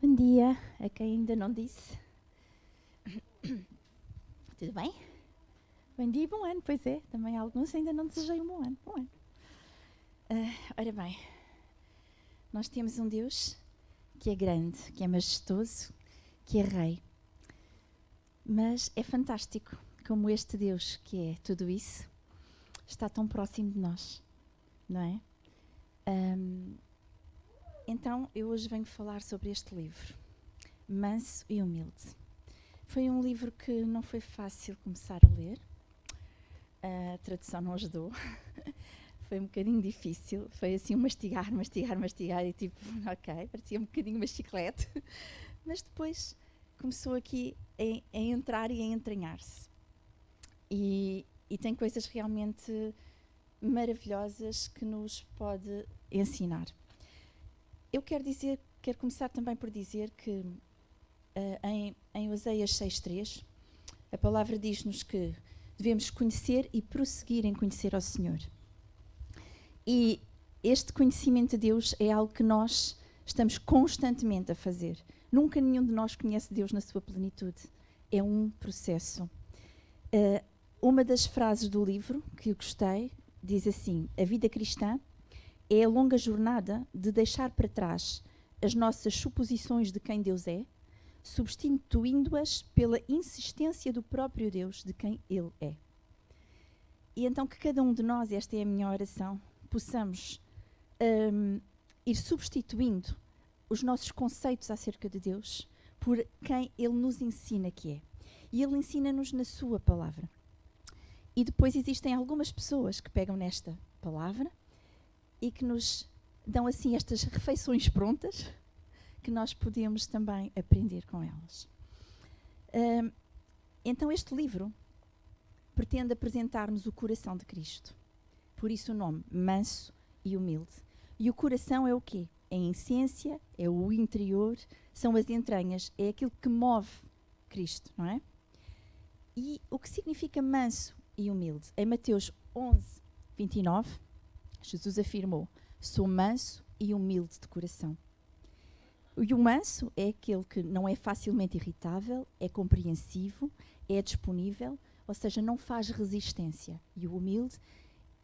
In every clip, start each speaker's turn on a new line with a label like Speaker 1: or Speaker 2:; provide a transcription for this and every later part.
Speaker 1: Bom dia a quem ainda não disse. Tudo bem? Bom dia e bom ano, pois é. Também alguns ainda não desejei um bom ano. Bom ano. Ora bem, nós temos um Deus que é grande, que é majestoso, que é rei. Mas é fantástico como este Deus, que é tudo isso, está tão próximo de nós, não é? Então, eu hoje venho falar sobre este livro, Manso e Humilde. Foi um livro que não foi fácil começar a ler. A tradução não ajudou. Foi um bocadinho difícil. Foi assim um mastigar e tipo, ok, parecia um bocadinho uma chiclete. Mas depois começou aqui a entrar e a entranhar-se. E tem coisas realmente maravilhosas que nos pode ensinar. Eu quero começar também por dizer que em Oséias 6:3, a palavra diz-nos que devemos conhecer e prosseguir em conhecer ao Senhor. E este conhecimento de Deus é algo que nós estamos constantemente a fazer. Nunca nenhum de nós conhece Deus na sua plenitude. É um processo. Uma das frases do livro que eu gostei diz assim: a vida cristã é a longa jornada de deixar para trás as nossas suposições de quem Deus é, substituindo-as pela insistência do próprio Deus de quem Ele é. E então que cada um de nós, esta é a minha oração, possamos ir substituindo os nossos conceitos acerca de Deus por quem Ele nos ensina que é. E Ele ensina-nos na sua palavra. E depois existem algumas pessoas que pegam nesta palavra e que nos dão assim estas refeições prontas que nós podemos também aprender com elas. Então este livro pretende apresentar-nos o coração de Cristo. Por isso o nome, manso e humilde. E o coração é o quê? É a essência, é o interior, são as entranhas, é aquilo que move Cristo, não é? E o que significa manso e humilde? Em Mateus 11:29, Jesus afirmou: sou manso e humilde de coração. E o manso é aquele que não é facilmente irritável, é compreensivo, é disponível, ou seja, não faz resistência. E o humilde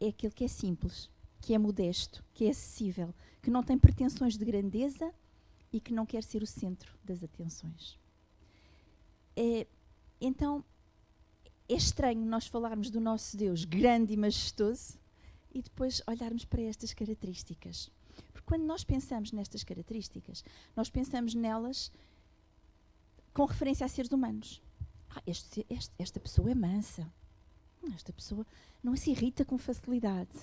Speaker 1: é aquele que é simples, que é modesto, que é acessível, que não tem pretensões de grandeza e que não quer ser o centro das atenções. Então, é estranho nós falarmos do nosso Deus grande e majestoso e depois olharmos para estas características. Porque quando nós pensamos nestas características, nós pensamos nelas com referência a seres humanos. Esta pessoa é mansa. Esta pessoa não se irrita com facilidade.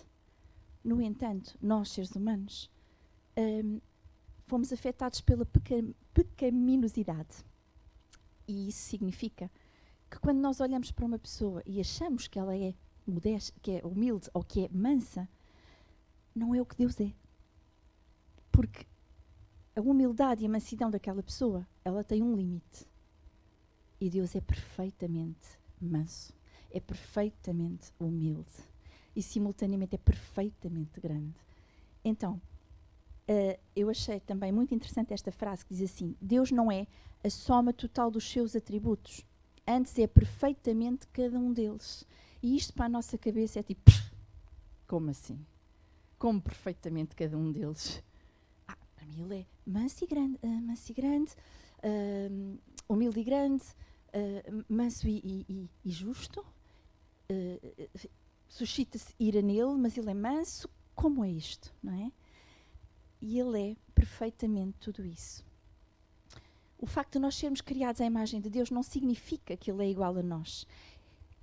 Speaker 1: No entanto, nós, seres humanos, fomos afetados pela pecaminosidade. E isso significa que quando nós olhamos para uma pessoa e achamos que ela é modesta, que é humilde ou que é mansa, não é o que Deus é. Porque a humildade e a mansidão daquela pessoa, ela tem um limite. E Deus é perfeitamente manso, é perfeitamente humilde e simultaneamente é perfeitamente grande. Então, eu achei também muito interessante esta frase que diz assim: Deus não é a soma total dos seus atributos, antes é perfeitamente cada um deles. E isto para a nossa cabeça é tipo, como assim? Como perfeitamente cada um deles? Para mim ele é manso e grande, humilde e grande, manso e justo, suscita-se ira nele, mas ele é manso. Como é isto, não é? E ele é perfeitamente tudo isso. O facto de nós sermos criados à imagem de Deus não significa que ele é igual a nós.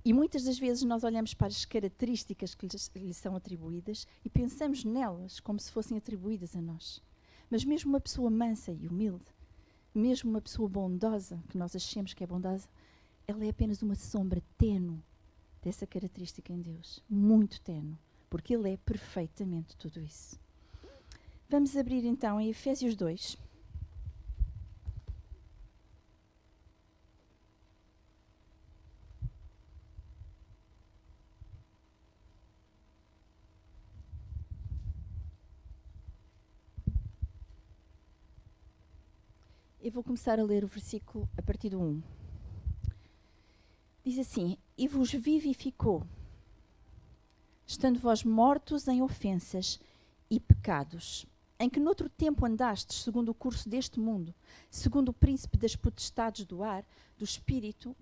Speaker 1: E muitas das vezes nós olhamos para as características que lhe são atribuídas e pensamos nelas como se fossem atribuídas a nós. Mas mesmo uma pessoa mansa e humilde, mesmo uma pessoa bondosa, que nós achemos que é bondosa, ela é apenas uma sombra tênue dessa característica em Deus. Muito tênue, porque ele é perfeitamente tudo isso. Vamos abrir então em Efésios 2. Eu vou começar a ler o versículo a partir do 1. Diz assim: E vos vivificou, estando vós mortos em ofensas e pecados, em que noutro tempo andastes, segundo o curso deste mundo, segundo o príncipe das potestades do ar, do espírito,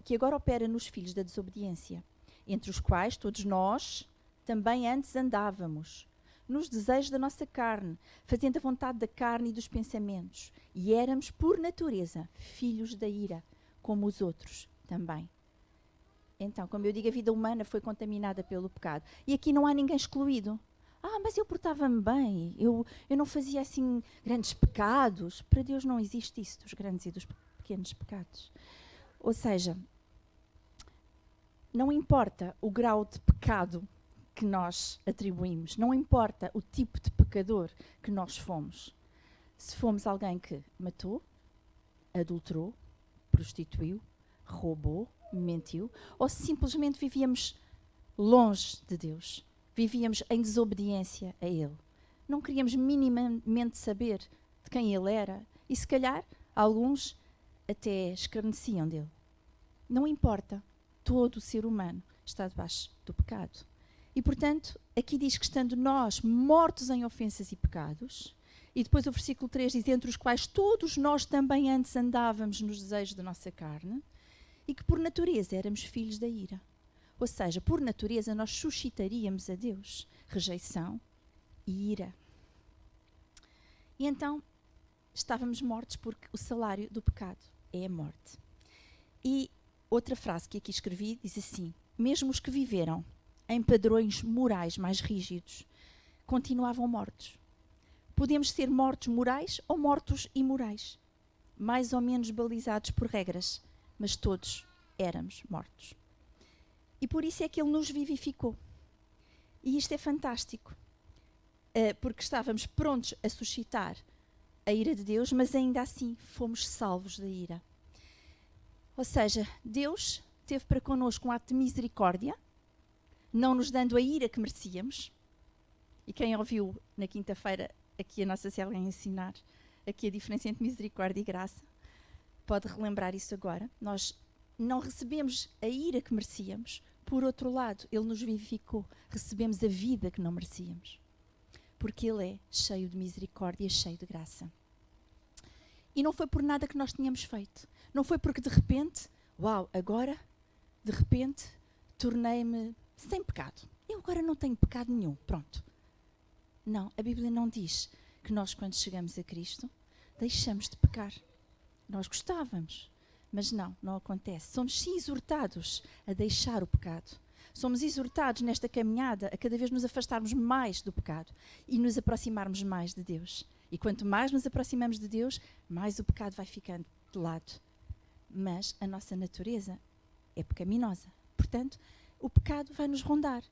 Speaker 1: que agora opera nos filhos da desobediência, entre os quais todos nós também antes andávamos, nos desejos da nossa carne, fazendo a vontade da carne e dos pensamentos, e éramos, por natureza, filhos da ira, como os outros também. Então, como eu digo, a vida humana foi contaminada pelo pecado. E aqui não há ninguém excluído. Mas eu portava-me bem, eu não fazia assim grandes pecados. Para Deus não existe isso, dos grandes e dos pequenos pecados. Ou seja, não importa o grau de pecado que nós atribuímos, não importa o tipo de pecador que nós fomos. Se fomos alguém que matou, adulterou, prostituiu, roubou, mentiu, ou se simplesmente vivíamos longe de Deus, vivíamos em desobediência a Ele. Não queríamos minimamente saber de quem Ele era e, se calhar, alguns até escarneciam dele. Não importa, todo o ser humano está debaixo do pecado. E, portanto, aqui diz que estando nós mortos em ofensas e pecados, e depois o versículo 3 diz, entre os quais todos nós também antes andávamos nos desejos da nossa carne, e que por natureza éramos filhos da ira. Ou seja, por natureza nós suscitaríamos a Deus rejeição e ira. E então estávamos mortos porque o salário do pecado é a morte. E outra frase que aqui escrevi diz assim: mesmo os que viveram em padrões morais mais rígidos continuavam mortos. Podemos ser mortos morais ou mortos imorais, mais ou menos balizados por regras, mas todos éramos mortos. E por isso é que Ele nos vivificou. E isto é fantástico, porque estávamos prontos a suscitar a ira de Deus, mas ainda assim fomos salvos da ira. Ou seja, Deus teve para connosco um ato de misericórdia, não nos dando a ira que merecíamos. E quem ouviu na quinta-feira aqui a nossa célula ensinar aqui a diferença entre misericórdia e graça, pode relembrar isso agora. Nós não recebemos a ira que merecíamos. Por outro lado, Ele nos vivificou. Recebemos a vida que não merecíamos. Porque Ele é cheio de misericórdia, cheio de graça. E não foi por nada que nós tínhamos feito. Não foi porque de repente, agora, de repente, tornei-me sem pecado. Eu agora não tenho pecado nenhum. Pronto. Não, a Bíblia não diz que nós, quando chegamos a Cristo, deixamos de pecar. Nós gostávamos, mas não acontece. Somos sim exortados a deixar o pecado. Somos exortados nesta caminhada a cada vez nos afastarmos mais do pecado e nos aproximarmos mais de Deus. E quanto mais nos aproximamos de Deus, mais o pecado vai ficando de lado. Mas a nossa natureza é pecaminosa. Portanto, o pecado vai nos rondar.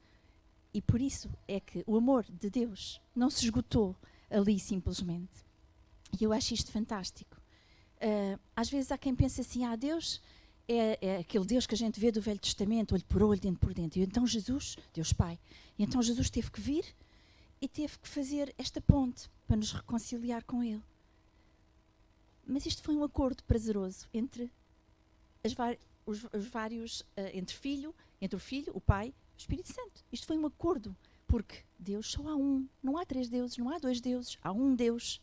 Speaker 1: E por isso é que o amor de Deus não se esgotou ali simplesmente. E eu acho isto fantástico. Às vezes há quem pense assim, Deus é aquele Deus que a gente vê do Velho Testamento, olho por olho, dente por dente. E então Jesus, Deus Pai, e então Jesus teve que vir e teve que fazer esta ponte para nos reconciliar com Ele. Mas isto foi um acordo prazeroso entre os vários, entre o Filho, o Pai, o Espírito Santo. Isto foi um acordo, porque Deus só há um. Não há 3 deuses, não há 2 deuses, há um Deus.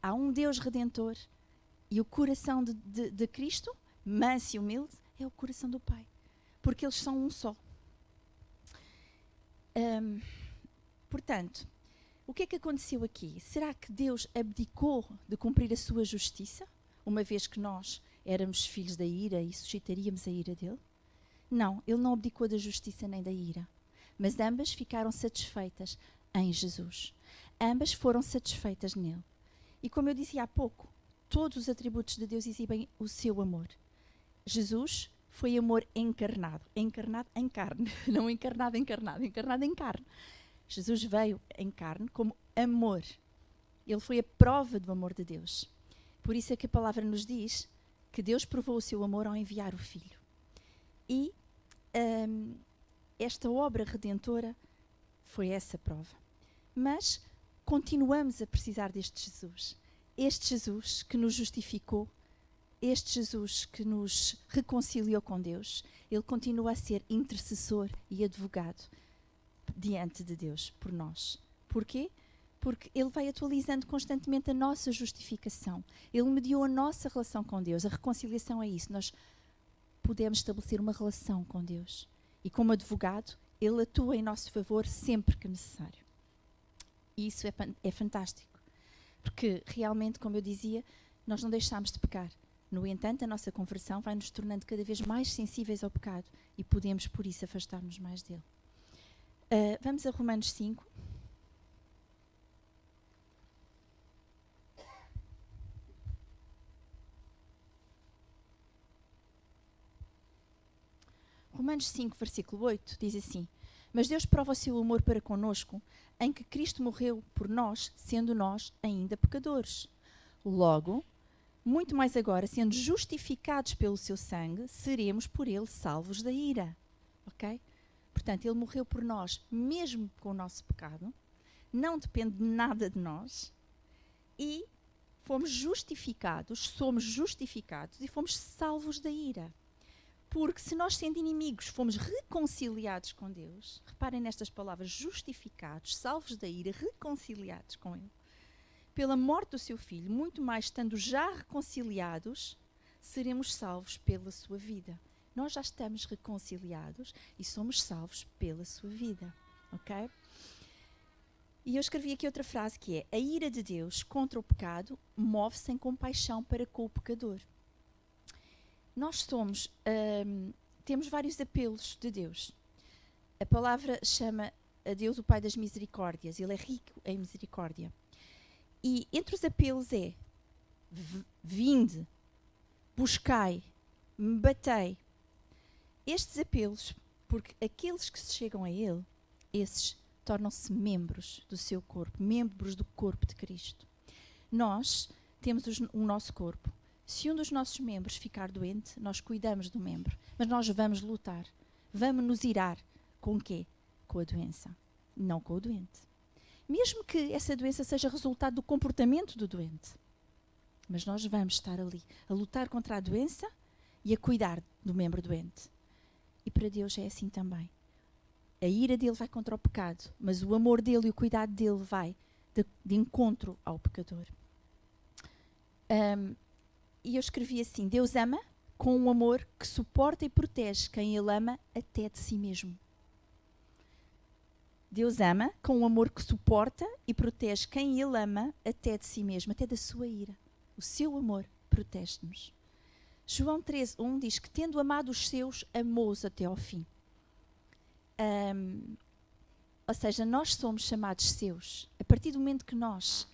Speaker 1: Há um Deus Redentor. E o coração de Cristo, manso e humilde, é o coração do Pai. Porque eles são um só. Portanto, o que é que aconteceu aqui? Será que Deus abdicou de cumprir a sua justiça, uma vez que nós éramos filhos da ira e suscitaríamos a ira dele? Não, Ele não abdicou da justiça nem da ira. Mas ambas ficaram satisfeitas em Jesus. Ambas foram satisfeitas nele. E como eu dizia há pouco, todos os atributos de Deus exibem o seu amor. Jesus foi amor encarnado. Encarnado em carne. Não encarnado em carne. Jesus veio em carne como amor. Ele foi a prova do amor de Deus. Por isso é que a palavra nos diz que Deus provou o seu amor ao enviar o Filho. E esta obra redentora foi essa prova. Mas continuamos a precisar deste Jesus. este Jesus que nos justificou, este Jesus que nos reconciliou com Deus, ele continua a ser intercessor e advogado diante de Deus por nós. Porquê? Porque ele vai atualizando constantemente a nossa justificação. Ele mediou a nossa relação com Deus. A reconciliação é isso. Nós podemos estabelecer uma relação com Deus. E como advogado, ele atua em nosso favor sempre que necessário. E isso é fantástico. Porque realmente, como eu dizia, nós não deixamos de pecar. No entanto, a nossa conversão vai nos tornando cada vez mais sensíveis ao pecado. E podemos, por isso, afastar-nos mais dele. Vamos a Romanos 5. Romanos 5, versículo 8, diz assim: Mas Deus prova o seu amor para conosco, em que Cristo morreu por nós, sendo nós ainda pecadores. Logo, muito mais agora, sendo justificados pelo seu sangue, seremos por ele salvos da ira. Ok? Portanto, ele morreu por nós, mesmo com o nosso pecado, não depende de nada de nós, e somos justificados e fomos salvos da ira. Porque se nós, sendo inimigos, fomos reconciliados com Deus, reparem nestas palavras, justificados, salvos da ira, reconciliados com Ele, pela morte do seu Filho, muito mais estando já reconciliados, seremos salvos pela sua vida. Nós já estamos reconciliados e somos salvos pela sua vida. Ok? E eu escrevi aqui outra frase que é: a ira de Deus contra o pecado move-se em compaixão para com o pecador. Nós temos vários apelos de Deus. A palavra chama a Deus o Pai das Misericórdias. Ele é rico em misericórdia. E entre os apelos é: vinde, buscai, batei. Estes apelos, porque aqueles que se chegam a Ele, esses tornam-se membros do seu corpo, membros do corpo de Cristo. Nós temos o nosso corpo. Se um dos nossos membros ficar doente, nós cuidamos do membro. Mas nós vamos lutar. Vamos nos irar. Com o quê? Com a doença. Não com o doente. Mesmo que essa doença seja resultado do comportamento do doente. Mas nós vamos estar ali a lutar contra a doença e a cuidar do membro doente. E para Deus é assim também. A ira dele vai contra o pecado, mas o amor dele e o cuidado dele vai de encontro ao pecador. E eu escrevi assim: Deus ama com um amor que suporta e protege quem Ele ama até de si mesmo. Deus ama com um amor que suporta e protege quem Ele ama até de si mesmo, até da sua ira. O seu amor protege-nos. João 13:1 diz que, tendo amado os seus, amou-os até ao fim. Ou seja, nós somos chamados seus. A partir do momento que nós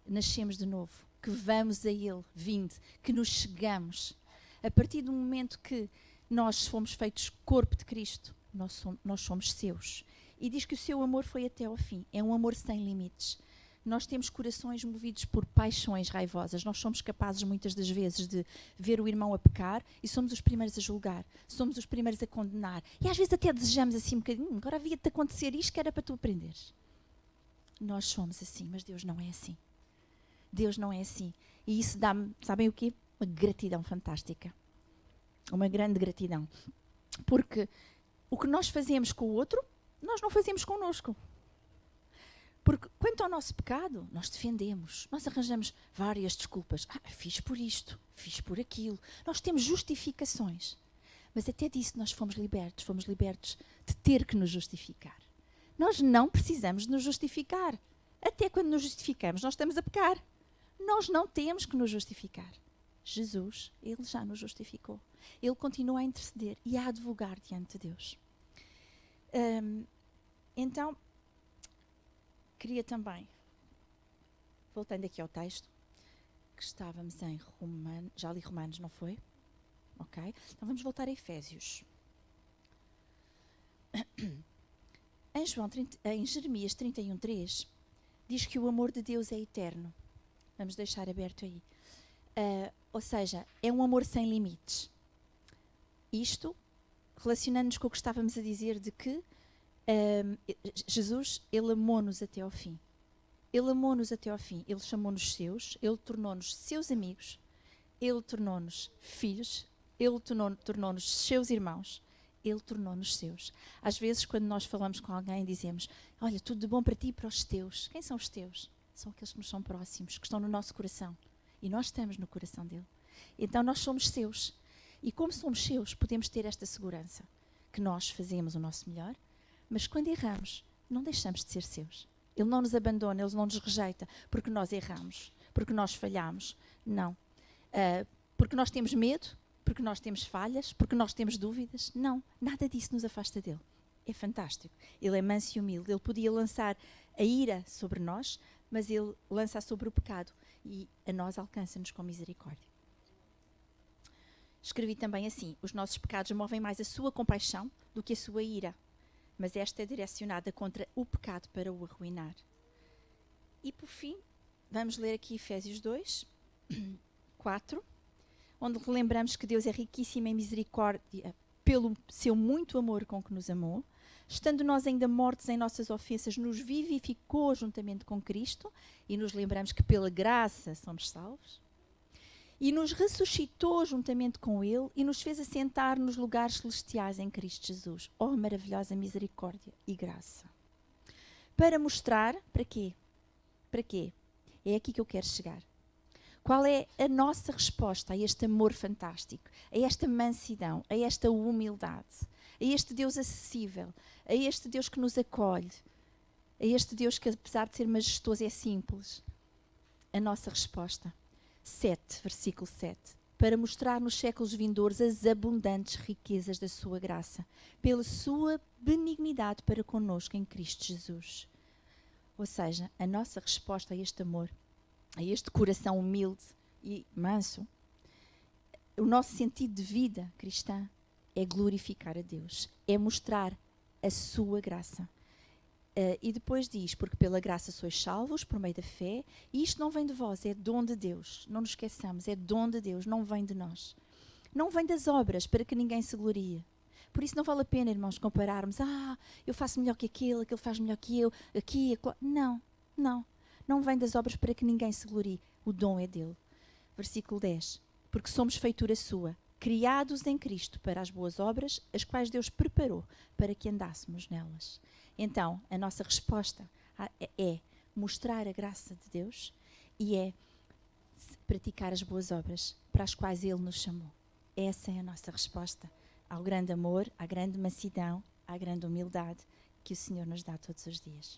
Speaker 1: nascemos de novo, que vamos a Ele, vinde, que nos chegamos. A partir do momento que nós fomos feitos corpo de Cristo, nós somos seus. E diz que o seu amor foi até ao fim. É um amor sem limites. Nós temos corações movidos por paixões raivosas. Nós somos capazes, muitas das vezes, de ver o irmão a pecar e somos os primeiros a julgar. Somos os primeiros a condenar. E às vezes até desejamos assim um bocadinho: agora havia-te acontecer isto que era para tu aprenderes. Nós somos assim, mas Deus não é assim. Deus não é assim. E isso dá-me, sabem o quê? Uma gratidão fantástica. Uma grande gratidão. Porque o que nós fazemos com o outro, nós não fazemos connosco. Porque quanto ao nosso pecado, nós defendemos. Nós arranjamos várias desculpas. Fiz por isto, fiz por aquilo. Nós temos justificações. Mas até disso nós fomos libertos de ter que nos justificar. Nós não precisamos de nos justificar. Até quando nos justificamos, nós estamos a pecar. Nós não temos que nos justificar. Jesus, Ele já nos justificou. Ele continua a interceder e a advogar diante de Deus. Então, queria também, voltando aqui ao texto, que estávamos em Romanos, já li Romanos, não foi? Ok? Então vamos voltar a Efésios. Em Jeremias 31:3, diz que o amor de Deus é eterno. Vamos deixar aberto aí. Ou seja, é um amor sem limites. Isto, relacionando-nos com o que estávamos a dizer de que Jesus, Ele amou-nos até ao fim. Ele amou-nos até ao fim. Ele chamou-nos seus, Ele tornou-nos seus amigos, Ele tornou-nos filhos, Ele tornou-nos seus irmãos, Ele tornou-nos seus. Às vezes, quando nós falamos com alguém, dizemos: olha, tudo de bom para ti e para os teus. Quem são os teus? São aqueles que nos são próximos, que estão no nosso coração. E nós estamos no coração dele. Então nós somos seus. E como somos seus, podemos ter esta segurança, que nós fazemos o nosso melhor, mas quando erramos, não deixamos de ser seus. Ele não nos abandona, Ele não nos rejeita porque nós erramos, porque nós falhamos. Não. Porque nós temos medo, porque nós temos falhas, porque nós temos dúvidas. Não, nada disso nos afasta dele. É fantástico. Ele é manso e humilde. Ele podia lançar a ira sobre nós, mas Ele lança sobre o pecado e a nós alcança-nos com misericórdia. Escrevi também assim: os nossos pecados movem mais a sua compaixão do que a sua ira, mas esta é direcionada contra o pecado para o arruinar. E por fim, vamos ler aqui Efésios 2, 4, onde relembramos que Deus é riquíssimo em misericórdia pelo seu muito amor com que nos amou. Estando nós ainda mortos em nossas ofensas, nos vivificou juntamente com Cristo, e nos lembramos que pela graça somos salvos. E nos ressuscitou juntamente com Ele e nos fez assentar nos lugares celestiais em Cristo Jesus. Oh, maravilhosa misericórdia e graça. Para mostrar, para quê? Para quê? É aqui que eu quero chegar. Qual é a nossa resposta a este amor fantástico, a esta mansidão, a esta humildade, a este Deus acessível, a este Deus que nos acolhe, a este Deus que, apesar de ser majestoso, é simples? A nossa resposta: 7, versículo 7. Para mostrar nos séculos vindouros as abundantes riquezas da sua graça, pela sua benignidade para connosco em Cristo Jesus. Ou seja, a nossa resposta a este amor, a este coração humilde e manso, o nosso sentido de vida cristã é glorificar a Deus, é mostrar a sua graça. E depois diz: porque pela graça sois salvos por meio da fé, e isto não vem de vós, é dom de Deus. Não nos esqueçamos, é dom de Deus, não vem de nós. Não vem das obras para que ninguém se glorie. Por isso não vale a pena, irmãos, compararmos: eu faço melhor que aquele faz melhor que eu, aqui, acolá. Não, não. Não vem das obras para que ninguém se glorie. O dom é dele. Versículo 10. Porque somos feitura sua, criados em Cristo para as boas obras, as quais Deus preparou para que andássemos nelas. Então, a nossa resposta é mostrar a graça de Deus e é praticar as boas obras para as quais Ele nos chamou. Essa é a nossa resposta ao grande amor, à grande mansidão, à grande humildade que o Senhor nos dá todos os dias.